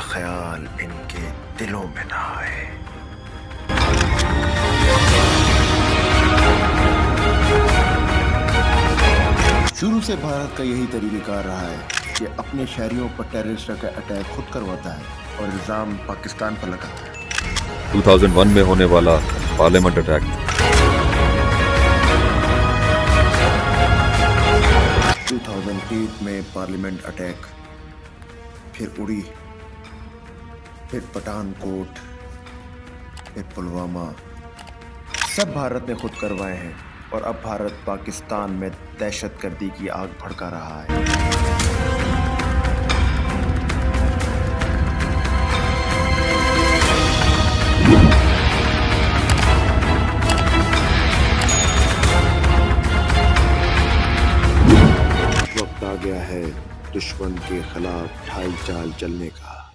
خیال ان کے دلوں میں نہ آئے۔ شروع سے بھارت کا یہی طریقہ کار رہا ہے کہ اپنے شہریوں پر ٹیررسٹ کا اٹیک خود کرواتا ہے اور الزام پاکستان پر لگاتا ہے۔ 2001 میں ہونے والا پارلیمنٹ اٹیک، 2008 میں پارلیمنٹ اٹیک، پھر اڑی، پھر پٹھان کوٹ، پھر پلوامہ، سب بھارت نے خود کروائے ہیں، اور اب بھارت پاکستان میں دہشت گردی کی آگ بھڑکا رہا ہے۔ وقت آ گیا ہے دشمن کے خلاف ڈھائی چال چلنے کا۔